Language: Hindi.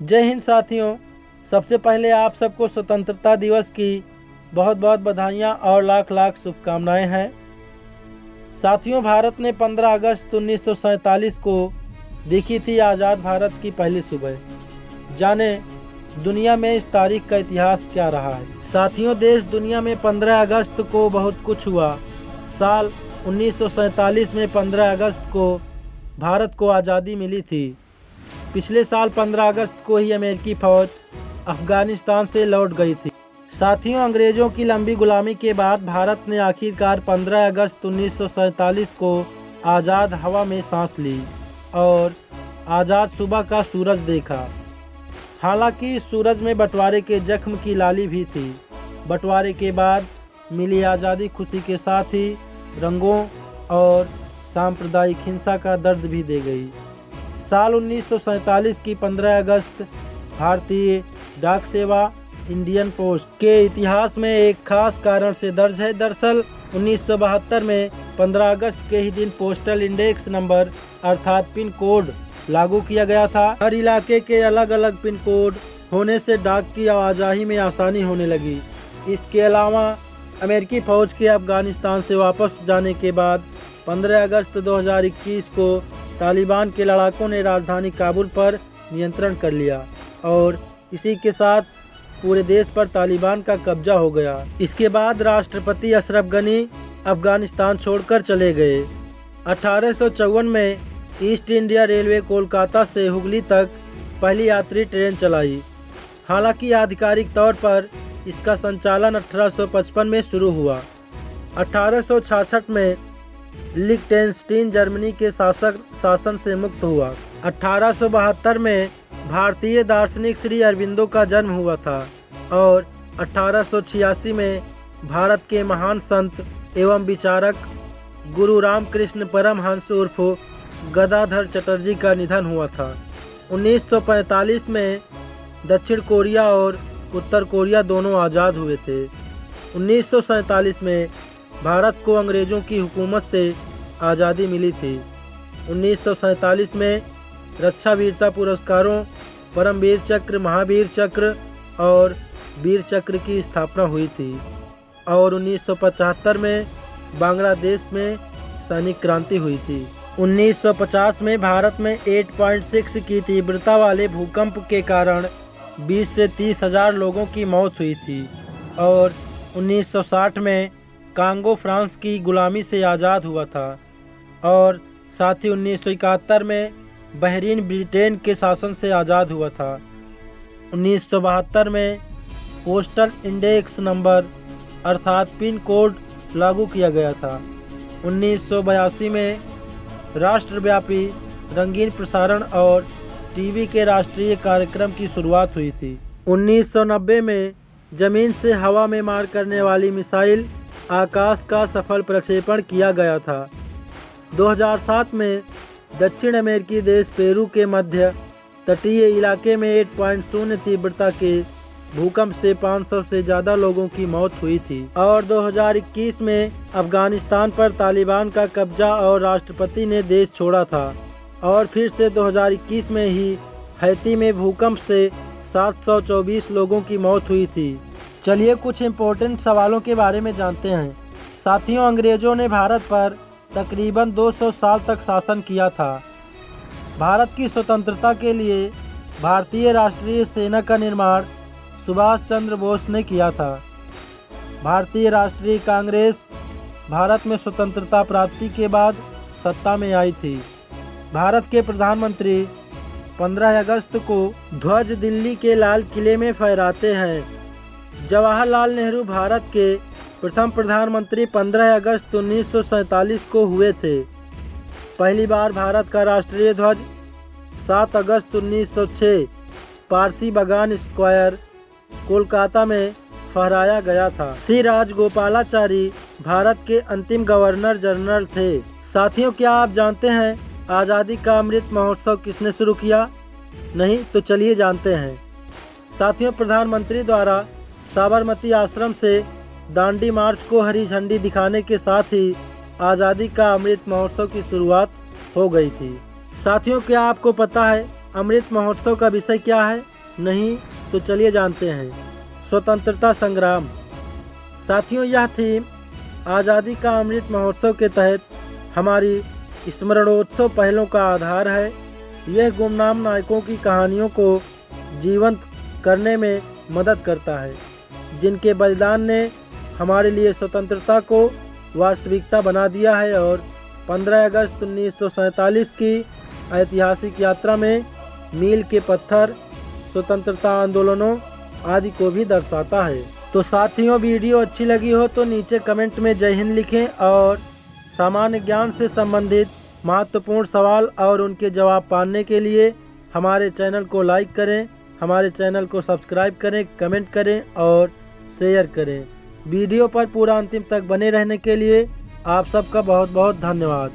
जय हिंद साथियों। सबसे पहले आप सबको स्वतंत्रता दिवस की बहुत बहुत बधाइयाँ और लाख लाख शुभकामनाएं हैं। साथियों, भारत ने 15 अगस्त 1947 को देखी थी आज़ाद भारत की पहली सुबह। जाने दुनिया में इस तारीख का इतिहास क्या रहा है। साथियों, देश दुनिया में 15 अगस्त को बहुत कुछ हुआ। साल 1947 में 15 अगस्त को भारत को आज़ादी मिली थी। पिछले साल 15 अगस्त को ही अमेरिकी फौज अफगानिस्तान से लौट गई थी। साथियों, अंग्रेजों की लंबी गुलामी के बाद भारत ने आखिरकार 15 अगस्त 1947 को आज़ाद हवा में सांस ली और आज़ाद सुबह का सूरज देखा। हालांकि सूरज में बंटवारे के जख्म की लाली भी थी। बंटवारे के बाद मिली आज़ादी खुशी के साथ ही रंगों और सांप्रदायिक हिंसा का दर्द भी दे गई। साल 1947 की 15 अगस्त भारतीय डाक सेवा इंडियन पोस्ट के इतिहास में एक खास कारण से दर्ज है। दरअसल 1972 में 15 अगस्त के ही दिन पोस्टल इंडेक्स नंबर अर्थात पिन कोड लागू किया गया था। हर इलाके के अलग अलग पिन कोड होने से डाक की आवाजाही में आसानी होने लगी। इसके अलावा अमेरिकी फौज के अफगानिस्तान से वापस जाने के बाद 15 अगस्त 2021 को तालिबान के लड़ाकों ने राजधानी काबुल पर नियंत्रण कर लिया और इसी के साथ पूरे देश पर तालिबान का कब्जा हो गया। इसके बाद राष्ट्रपति अशरफ गनी अफगानिस्तान छोड़कर चले गए। 1854 में ईस्ट इंडिया रेलवे कोलकाता से हुगली तक पहली यात्री ट्रेन चलाई। हालांकि आधिकारिक तौर पर इसका संचालन 1855 में शुरू हुआ। 1866 में लिechtenstein जर्मनी के शासन से मुक्त हुआ। 1872 में भारतीय दार्शनिक श्री अरविंदो का जन्म हुआ था और 1886 में भारत के महान संत एवं विचारक गुरु रामकृष्ण परमहंस उर्फ गदाधर चटर्जी का निधन हुआ था। 1945 में दक्षिण कोरिया और उत्तर कोरिया दोनों आज़ाद हुए थे। 1947 में भारत को अंग्रेज़ों की हुकूमत से आज़ादी मिली थी। 1947 में रक्षा वीरता पुरस्कारों परमवीर चक्र, महावीर चक्र और वीर चक्र की स्थापना हुई थी और 1975 में बांग्लादेश में सैनिक क्रांति हुई थी। 1950 में भारत में 8.6 की तीव्रता वाले भूकंप के कारण 20 से 30 हज़ार लोगों की मौत हुई थी और 1960 में कांगो फ्रांस की गुलामी से आज़ाद हुआ था और साथ ही 1971 में बहरीन ब्रिटेन के शासन से आज़ाद हुआ था। 1972 में पोस्टल इंडेक्स नंबर अर्थात पिन कोड लागू किया गया था। 1982 में राष्ट्रव्यापी रंगीन प्रसारण और टीवी के राष्ट्रीय कार्यक्रम की शुरुआत हुई थी। 1990 में जमीन से हवा में मार करने वाली मिसाइल आकाश का सफल प्रक्षेपण किया गया था। 2007 में दक्षिण अमेरिकी देश पेरू के मध्य तटीय इलाके में 8.0 तीव्रता के भूकंप से 500 से ज़्यादा लोगों की मौत हुई थी और 2021 में अफगानिस्तान पर तालिबान का कब्जा और राष्ट्रपति ने देश छोड़ा था और फिर से 2021 में ही हैती में भूकंप से 724 लोगों की मौत हुई थी। चलिए कुछ इम्पोर्टेंट सवालों के बारे में जानते हैं। साथियों, अंग्रेज़ों ने भारत पर तकरीबन 200 साल तक शासन किया था। भारत की स्वतंत्रता के लिए भारतीय राष्ट्रीय सेना का निर्माण सुभाष चंद्र बोस ने किया था। भारतीय राष्ट्रीय कांग्रेस भारत में स्वतंत्रता प्राप्ति के बाद सत्ता में आई थी। भारत के प्रधानमंत्री 15 अगस्त को ध्वज दिल्ली के लाल किले में फहराते हैं। जवाहरलाल नेहरू भारत के प्रथम प्रधानमंत्री 15 अगस्त 1947 को हुए थे। पहली बार भारत का राष्ट्रीय ध्वज 7 अगस्त 1906 पारसी बागान स्क्वायर कोलकाता में फहराया गया था। श्री राजगोपालाचारी भारत के अंतिम गवर्नर जनरल थे। साथियों, क्या आप जानते हैं आज़ादी का अमृत महोत्सव किसने शुरू किया? नहीं तो चलिए जानते हैं। साथियों, प्रधानमंत्री द्वारा साबरमती आश्रम से दांडी मार्च को हरी झंडी दिखाने के साथ ही आज़ादी का अमृत महोत्सव की शुरुआत हो गई थी। साथियों, क्या आपको पता है अमृत महोत्सव का विषय क्या है? नहीं तो चलिए जानते हैं। स्वतंत्रता संग्राम। साथियों, यह थीम आज़ादी का अमृत महोत्सव के तहत हमारी स्मरणोत्सव पहलों का आधार है। यह गुमनाम नायकों की कहानियों को जीवंत करने में मदद करता है, जिनके बलिदान ने हमारे लिए स्वतंत्रता को वास्तविकता बना दिया है और 15 अगस्त 1947 की ऐतिहासिक यात्रा में मील के पत्थर, स्वतंत्रता आंदोलनों आदि को भी दर्शाता है। तो साथियों, वीडियो अच्छी लगी हो तो नीचे कमेंट में जय हिंद लिखें और सामान्य ज्ञान से संबंधित महत्वपूर्ण सवाल और उनके जवाब पाने के लिए हमारे चैनल को लाइक करें, हमारे चैनल को सब्सक्राइब करें, कमेंट करें और शेयर करें। वीडियो पर पूरा अंतिम तक बने रहने के लिए आप सबका बहुत बहुत धन्यवाद।